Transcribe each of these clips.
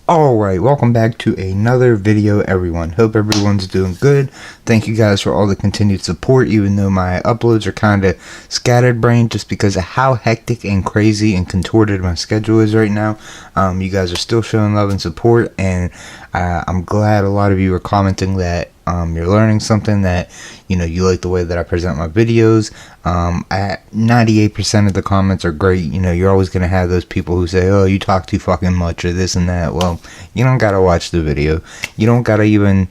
Alright, welcome back to another video, everyone. Hope everyone's doing good. Thank you guys for all the continued support, even though my uploads are kind of scattered brain just because of how hectic and crazy and contorted my schedule is right now. You guys are still showing love and support, and I'm glad a lot of you are commenting that you're learning something, that you like the way that I present my videos. 98% of the comments are great. You're always gonna have those people who say, oh, you talk too fucking much or this and that. Well, you don't gotta watch the video, you don't gotta even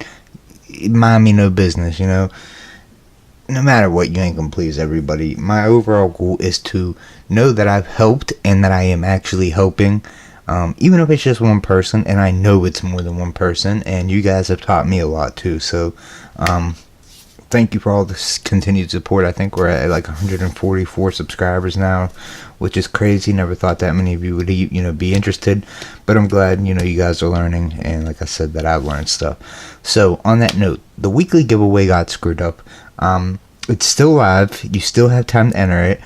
mind me no business. No matter what, you ain't gonna please everybody. My overall goal is to know that I've helped and that I am actually helping, even if it's just one person, and I know it's more than one person, and you guys have taught me a lot too. So thank you for all this continued support. I think we're at like 144 subscribers now, which is crazy. Never thought that many of you would be interested, but I'm glad you guys are learning, and like I said, that I've learned stuff. So on that note, the weekly giveaway got screwed up. It's still live. You still have time to enter it.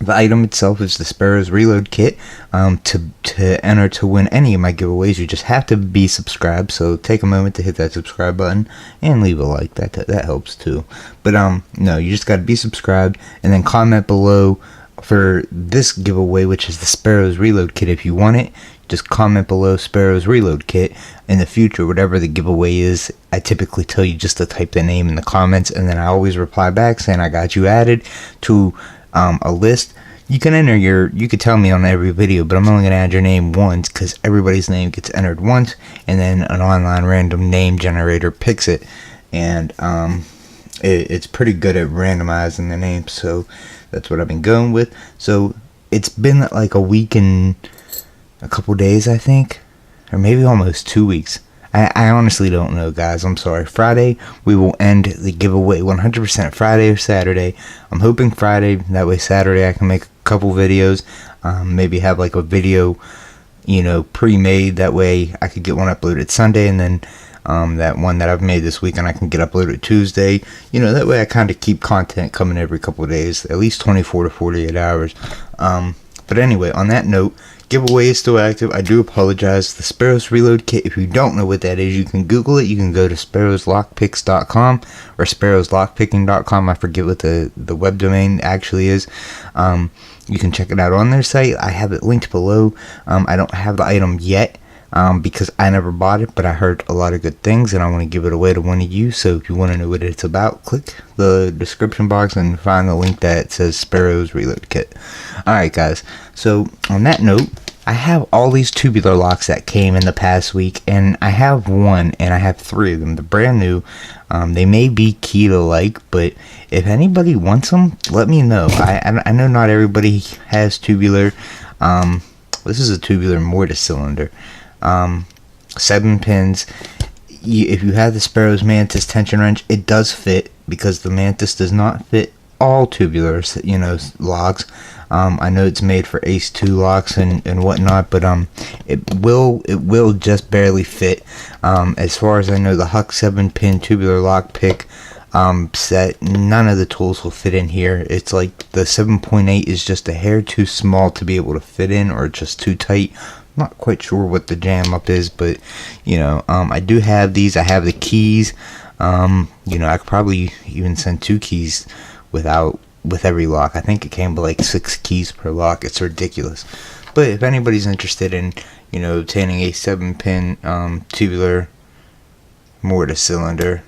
The item itself is the Sparrows Reload Kit. To enter to win any of my giveaways, you just have to be subscribed. So take a moment to hit that subscribe button and leave a like. That helps too. But no, you just got to be subscribed and then comment below for this giveaway, which is the Sparrows Reload Kit. If you want it, just comment below Sparrows Reload Kit. In the future, whatever the giveaway is, I typically tell you just to type the name in the comments, and then I always reply back saying I got you added to a list. You can enter you could tell me on every video, but I'm only going to add your name once because everybody's name gets entered once, and then an online random name generator picks it, and it's pretty good at randomizing the names, so that's what I've been going with. So it's been like a week and a couple days, I think, or maybe almost 2 weeks. I honestly don't know, guys. I'm sorry. Friday, we will end the giveaway 100% Friday or Saturday. I'm hoping Friday. That way Saturday I can make a couple videos. Maybe have like a video, pre-made. That way I could get one uploaded Sunday, and then that one that I've made this weekend I can get uploaded Tuesday. That way I kind of keep content coming every couple of days, at least 24 to 48 hours. But anyway, on that note, giveaway is still active. I do apologize. The Sparrows Reload Kit, if you don't know what that is, you can Google it. You can go to sparrowslockpicks.com or sparrowslockpicking.com. I forget what the web domain actually is. You can check it out on their site. I have it linked below. I don't have the item yet because I never bought it, but I heard a lot of good things, and I want to give it away to one of you. So if you want to know what it's about, click the description box and find the link that says Sparrows Reload Kit. Alright, guys. So on that note, I have all these tubular locks that came in the past week, and I have one, and I have 3 of them. They're brand new. They may be keto-like, but if anybody wants them, let me know. I know not everybody has tubular. This is a tubular mortise cylinder. 7 pins. If you have the Sparrows Mantis tension wrench, it does fit, because the Mantis does not fit all tubular locks. I know it's made for Ace 2 locks and whatnot, but it will just barely fit. As far as I know, the Huck 7-pin tubular lock pick set, none of the tools will fit in here. It's like the 7.8 is just a hair too small to be able to fit in, or just too tight. I'm not quite sure what the jam up is, but I do have these. I have the keys. I could probably even send 2 keys with every lock. I think it came with like 6 keys per lock. It's ridiculous. But if anybody's interested in obtaining a 7-pin tubular mortise cylinder,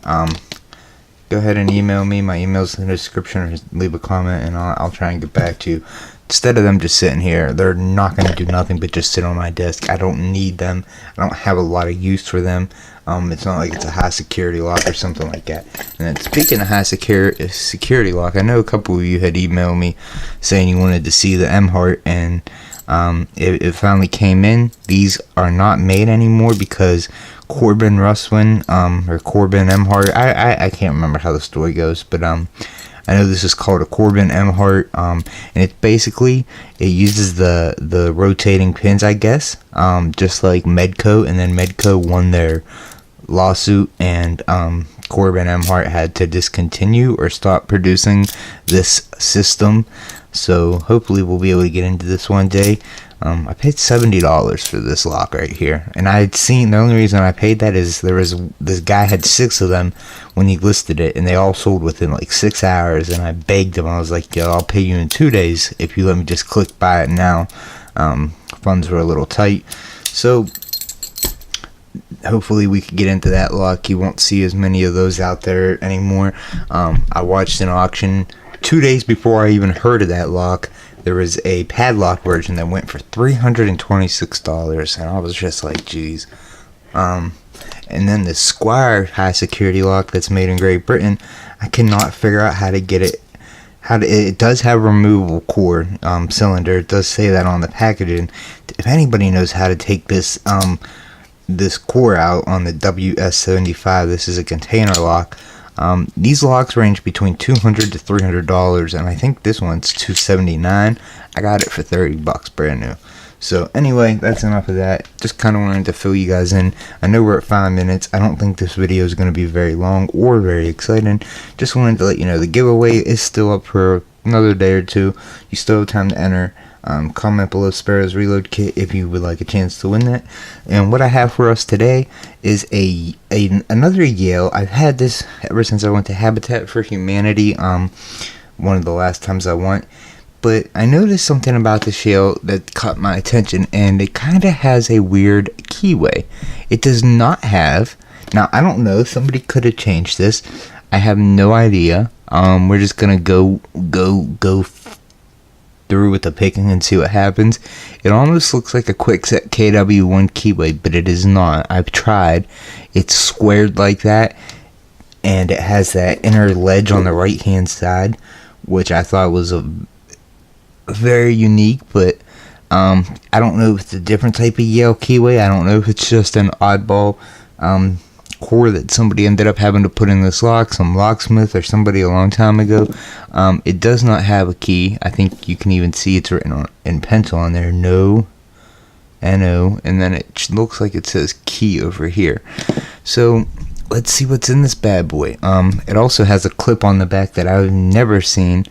go ahead and email me. My email's in the description, or just leave a comment, and I'll try and get back to you. Instead of them just sitting here, they're not going to do nothing but just sit on my desk. I don't need them. I don't have a lot of use for them. It's not like it's a high security lock or something like that. And then speaking of high security lock, I know a couple of you had emailed me saying you wanted to see the M-Heart, and it finally came in. These are not made anymore because Corbin Russwin, or Corbin M-Heart, I can't remember how the story goes, but I know this is called a Corbin M-Heart, and it's basically, it uses the rotating pins, I guess, just like Medco, and then Medco won their lawsuit, and Corbin M-Heart had to discontinue or stop producing this system. So hopefully we'll be able to get into this one day. I paid $70 for this lock right here, and I had seen, the only reason I paid that is there was, this guy had 6 of them when he listed it, and they all sold within like 6 hours, and I begged him. I was like, yo, I'll pay you in 2 days if you let me just click buy it now. Funds were a little tight, so hopefully we could get into that lock. You won't see as many of those out there anymore. I watched an auction 2 days before I even heard of that lock. There was a padlock version that went for $326, and I was just like, geez. And then the Squire high security lock that's made in Great Britain, I cannot figure out how to get it. It does have a removable core cylinder. It does say that on the packaging. If anybody knows how to take this this core out on the WS75, this is a container lock. These locks range between $200 to $300, and I think this one's $279. I got it for $30 brand new. So anyway, that's enough of that. Just kind of wanted to fill you guys in. I know we're at 5 minutes. I don't think this video is going to be very long or very exciting. Just wanted to let you know the giveaway is still up for another day or two. You still have time to enter. Comment below Sparrow's Reload Kit if you would like a chance to win that. And what I have for us today is another Yale. I've had this ever since I went to Habitat for Humanity, one of the last times I went. But I noticed something about this Yale that caught my attention, and it kind of has a weird keyway. It does not have, now I don't know, somebody could have changed this. I have no idea. We're just gonna go through with the picking and see what happens. It almost looks like a Quickset KW1 keyway, but it is not. I've tried. It's squared like that, and it has that inner ledge on the right hand side, which I thought was a very unique, but I don't know if it's a different type of Yale keyway. I don't know if it's just an oddball core that somebody ended up having to put in this lock, some locksmith or somebody a long time ago. It does not have a key. I think you can even see it's written in pencil on there, no, N-O, and then it looks like it says key over here. So let's see what's in this bad boy. It also has a clip on the back that I've never seen.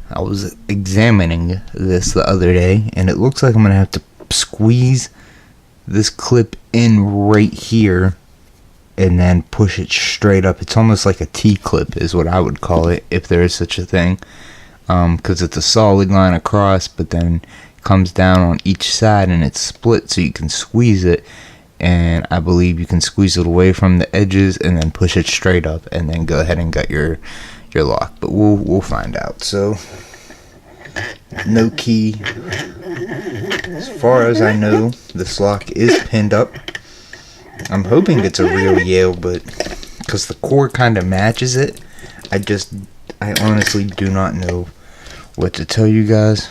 I was examining this the other day, and it looks like I'm gonna have to squeeze this clip in right here and then push it straight up. It's almost like a T-clip is what I would call it, if there is such a thing, because it's a solid line across, but then it comes down on each side and it's split so you can squeeze it, and I believe you can squeeze it away from the edges and then push it straight up and then go ahead and get your lock. But we'll find out. So no key. As far as I know, this lock is pinned up. I'm hoping it's a real Yale, but because the core kind of matches it, I honestly do not know what to tell you guys.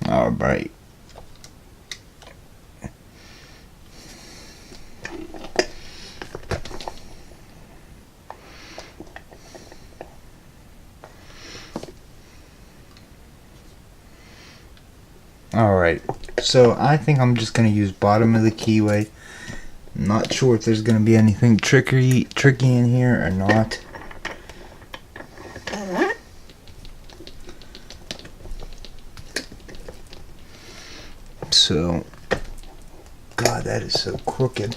Alright. Alright, so I think I'm just going to use bottom of the keyway. I'm not sure if there's going to be anything tricky in here or not. So, God, that is so crooked.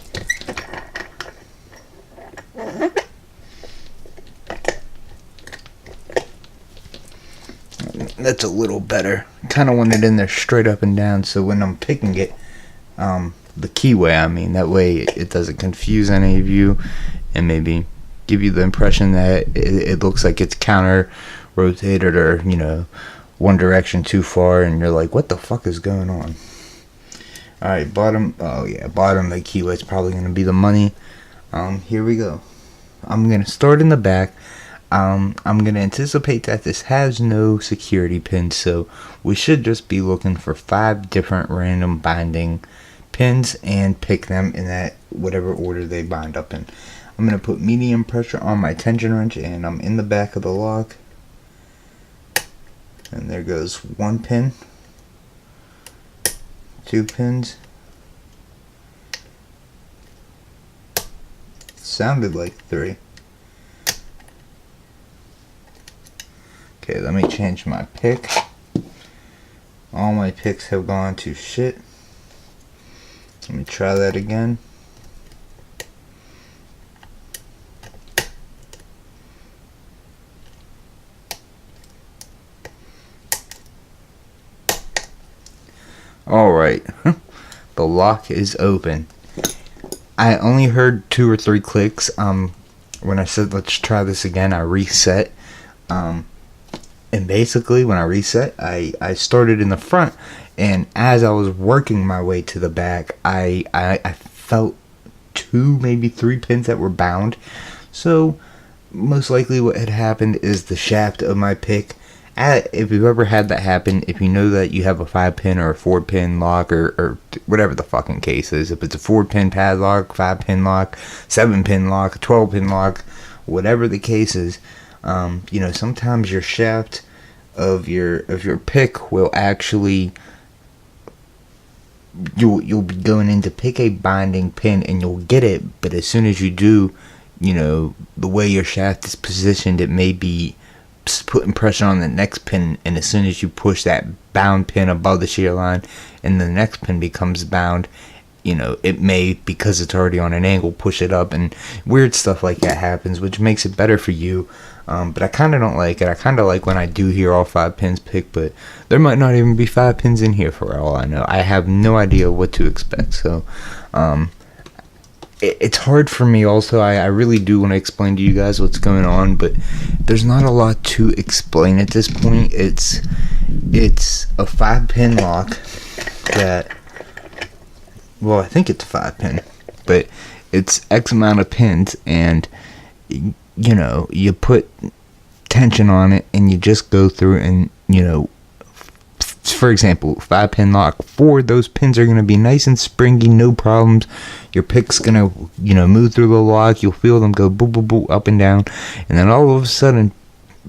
That's a little better. Kind of want it in there straight up and down, so when I'm picking it, the keyway, I mean, that way it doesn't confuse any of you and maybe give you the impression that it looks like it's counter rotated or, you know, one direction too far and you're like, what the fuck is going on? Alright, bottom. Oh yeah, bottom of the keyway is probably going to be the money. Here we go. I'm going to start in the back. I'm going to anticipate that this has no security pins, so we should just be looking for 5 different random binding pins and pick them in that whatever order they bind up in. I'm going to put medium pressure on my tension wrench, and I'm in the back of the lock. And there goes 1 pin, 2 pins. Sounded like 3. Okay, let me change my pick. All my picks have gone to shit. Let me try that again. Alright, the lock is open. I only heard 2 or 3 clicks. When I said let's try this again, I reset. And basically when I reset, I started in the front, and as I was working my way to the back, I felt 2, maybe 3 pins that were bound. So most likely what had happened is the shaft of my pick, if you've ever had that happen, if you know that you have a 5-pin or a 4-pin lock, or whatever the fucking case is, if it's a 4-pin padlock, 5-pin lock, 7-pin lock, 12-pin lock, whatever the case is, you know, sometimes your shaft of your pick will actually, you'll be going in to pick a binding pin and you'll get it, but as soon as you do, you know, the way your shaft is positioned, it may be putting pressure on the next pin, and as soon as you push that bound pin above the shear line and the next pin becomes bound, you know, it may, because it's already on an angle, push it up, and weird stuff like that happens, which makes it better for you. But I kind of don't like it. I kind of like when I do hear all 5 pins picked, but there might not even be 5 pins in here for all I know. I have no idea what to expect. So it's hard for me also. I really do want to explain to you guys what's going on, but there's not a lot to explain at this point. It's a 5-pin lock that, well, I think it's a 5-pin, but it's X amount of pins, and you know, you put tension on it and you just go through and, you know, for example, 5-pin lock, 4 of those pins are going to be nice and springy, no problems. Your pick's going to, you know, move through the lock. You'll feel them go boop, boop, boop, up and down. And then all of a sudden,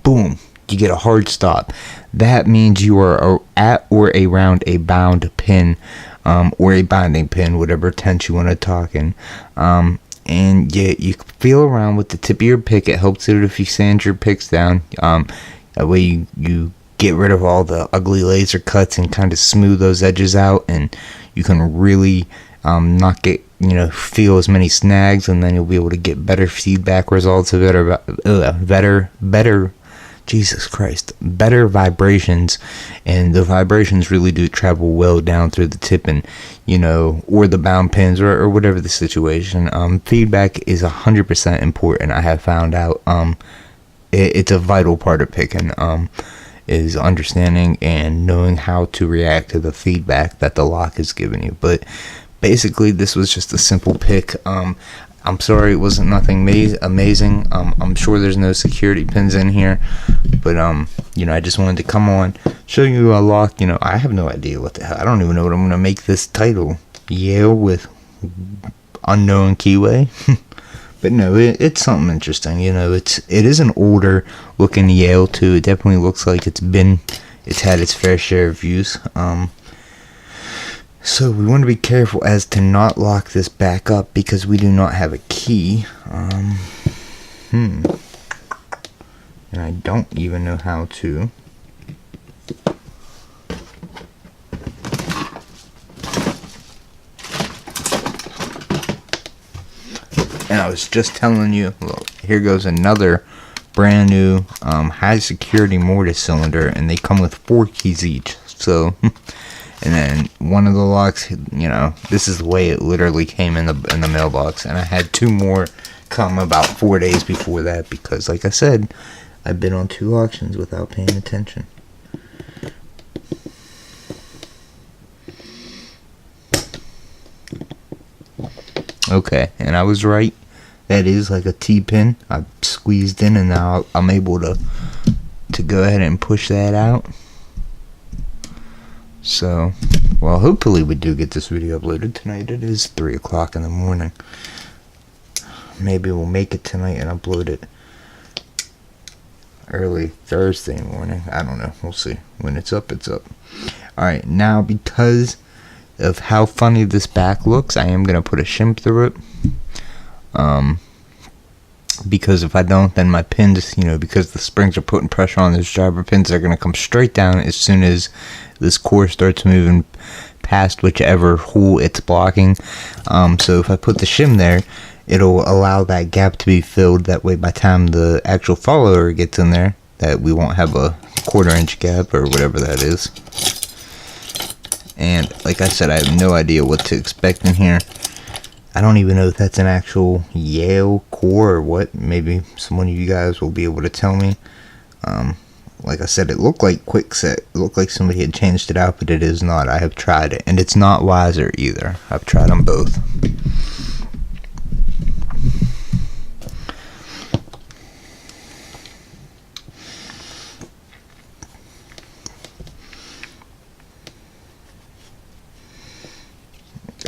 boom, you get a hard stop. That means you are at or around a bound pin, or a binding pin, whatever tense you want to talk in. And you feel around with the tip of your pick. It helps it if you sand your picks down. That way you get rid of all the ugly laser cuts and kind of smooth those edges out, and you can really not get, you know, feel as many snags, and then you'll be able to get better feedback results of it, or better Jesus Christ, better vibrations, and the vibrations really do travel well down through the tip, and, you know, or the bound pins, or whatever the situation. Feedback is 100% important. I have found out. It's a vital part of picking. Is understanding and knowing how to react to the feedback that the lock is giving you. But basically, this was just a simple pick. I'm sorry it wasn't nothing amazing. I'm sure there's no security pins in here, but you know, I just wanted to come on, show you a lock. You know, I have no idea what the hell. I don't even know what I'm gonna make this title. Yale with unknown keyway. But no, it's something interesting. You know, it is an older looking Yale too. It definitely looks like it's had its fair share of use. So we want to be careful as to not lock this back up because we do not have a key. And I don't even know how to. And I was just telling you, look, here goes another brand new high security mortise cylinder, and they come with 4 keys each. So, and then one of the locks, you know, this is the way it literally came in the mailbox, and I had 2 more come about 4 days before that because, like I said, I've been on 2 auctions without paying attention. Okay, and I was right. That is like a T-pin. I squeezed in, and now I'm able to go ahead and push that out. So, well, hopefully we do get this video uploaded tonight. It is 3 o'clock in the morning. Maybe we'll make it tonight and upload it early Thursday morning. I don't know. We'll see. When it's up, it's up. Alright, now because of how funny this back looks, I am going to put a shim through it. Because if I don't, then my pins, because the springs are putting pressure on those driver pins, they're going to come straight down as soon as this core starts moving past whichever hole it's blocking. So if I put the shim there, it'll allow that gap to be filled. That way, by the time the actual follower gets in there, that we won't have a 1/4 inch gap or whatever that is. And like I said, I have no idea what to expect in here. I don't even know if that's an actual Yale core or what. Maybe someone of you guys will be able to tell me. Like I said, it looked like Quickset. It looked like somebody had changed it out, but it is not. I have tried it, and it's not Wiser either. I've tried them both.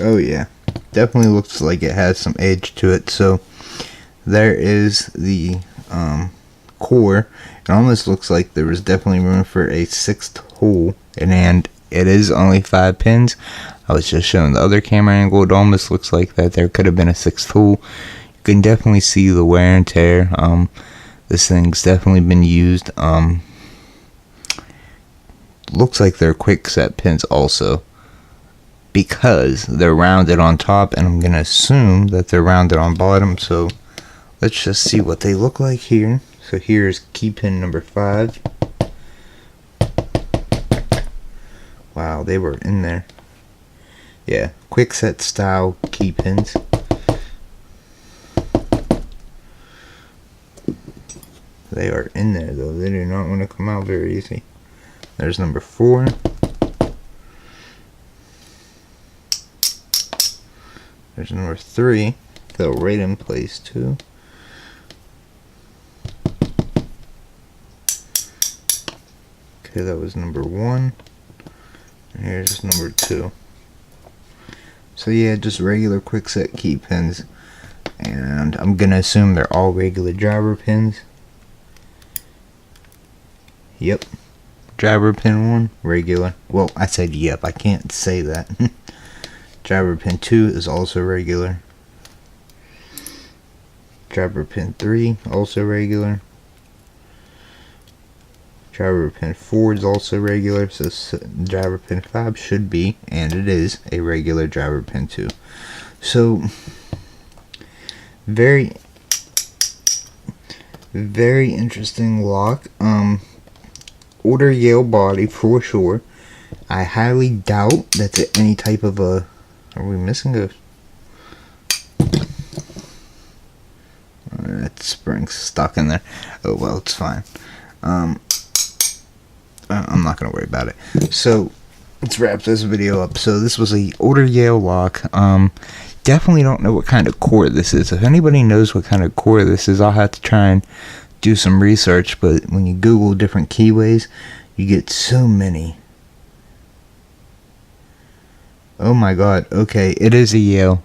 Oh yeah, definitely looks like it has some edge to it. So there is the core. It almost looks like there was definitely room for a 6th hole, and it is only 5 pins. I was just showing the other camera angle. It almost looks like that there could have been a 6th hole. You can definitely see the wear and tear. This thing's definitely been used. Looks like they're Quickset pins also, because they're rounded on top, and I'm going to assume that they're rounded on bottom. So let's just see what they look like here. So here's key pin number 5. Wow, they were in there. Yeah, Quickset style key pins. They are in there though. They do not want to come out very easy. There's number 4. There's number 3. They're right in place too. Okay, that was number 1. And here's number 2. So yeah, just regular Quickset key pins. And I'm gonna assume they're all regular driver pins. Yep. Driver pin 1, regular. Well, I said yep, I can't say that. Driver pin 2 is also regular. Driver pin 3, also regular. Driver pin 4 is also regular, so driver pin 5 should be, and it is, a regular driver pin 2. So, very interesting lock. Older Yale body for sure. I highly doubt that's any type of a... Are we missing a... That spring's stuck in there. Oh well, it's fine. I'm not gonna worry about it. So let's wrap this video up. So this was a older Yale lock. Definitely don't know what kind of core this is. If anybody knows what kind of core this is, I'll have to try and do some research. But when you Google different keyways, you get so many. Oh my god. Okay, it is a Yale.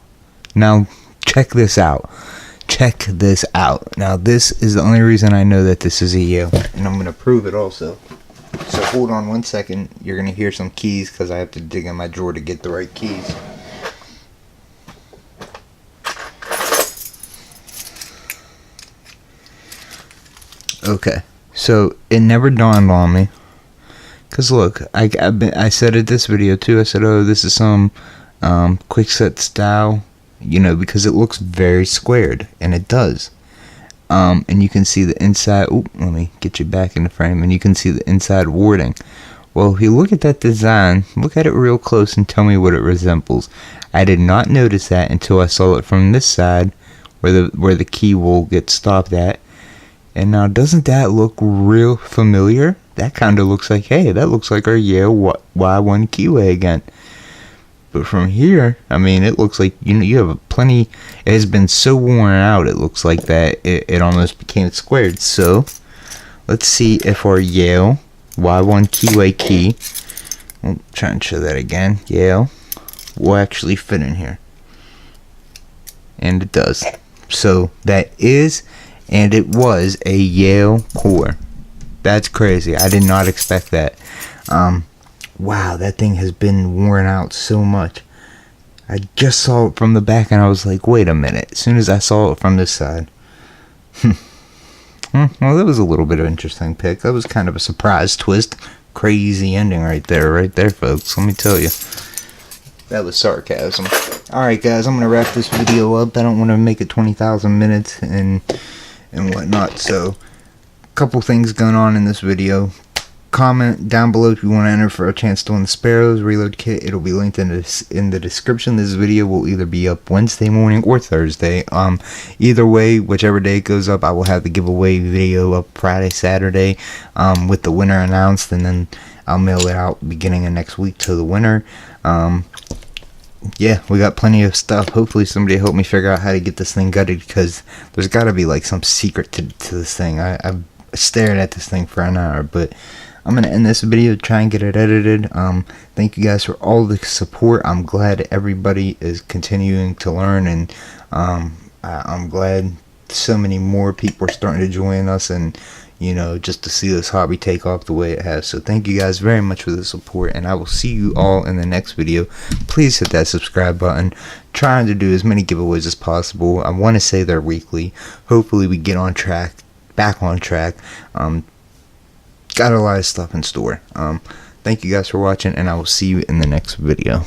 Now check this out. Check this out. Now this is the only reason I know that this is a Yale, and I'm going to prove it also. So hold on 1 second. You're going to hear some keys because I have to dig in my drawer to get the right keys. Okay, so it never dawned on me. Because look, I said in this video too, I said, oh, this is some Quickset style, because it looks very squared, and it does. And you can see the inside. Oop, let me get you back in the frame, and you can see the inside warding. Well, if you look at that design, look at it real close and tell me what it resembles. I did not notice that until I saw it from this side, where the key will get stopped at. And now, doesn't that look real familiar? That kind of looks like, hey, that looks like our Yale Y1 keyway again. But from here, I mean, it looks like you have plenty. It has been so worn out, it looks like that it almost became squared. So let's see if our Yale Y1 keyway key, I'll try and show that again, Yale, will actually fit in here. And it does. So that is, and it was, a Yale core. That's crazy. I did not expect that. Wow, that thing has been worn out so much. I just saw it from the back and I was like, wait a minute. As soon as I saw it from this side. Well, that was a little bit of an interesting pick. That was kind of a surprise twist. Crazy ending right there, folks. Let me tell you. That was sarcasm. Alright, guys, I'm going to wrap this video up. I don't want to make it 20,000 minutes and whatnot. So, a couple things going on in this video. Comment down below if you want to enter for a chance to win the Sparrows reload kit. It'll be linked in the description. This video will either be up Wednesday morning or Thursday. Either way, whichever day it goes up, I will have the giveaway video up Friday, Saturday, with the winner announced, and then I'll mail it out beginning of next week to the winner. Yeah, we got plenty of stuff. Hopefully somebody help me figure out how to get this thing gutted, because there's got to be like some secret to this thing. I've stared at this thing for an hour, but I'm going to end this video, try and get it edited. Thank you guys for all the support. I'm glad everybody is continuing to learn, and I'm glad so many more people are starting to join us, and just to see this hobby take off the way it has. So thank you guys very much for the support, and I will see you all in the next video. Please hit that subscribe button. Trying to do as many giveaways as possible. I want to say they're weekly. Hopefully we get on track, back on track. Got a lot of stuff in store. Thank you guys for watching, and I will see you in the next video.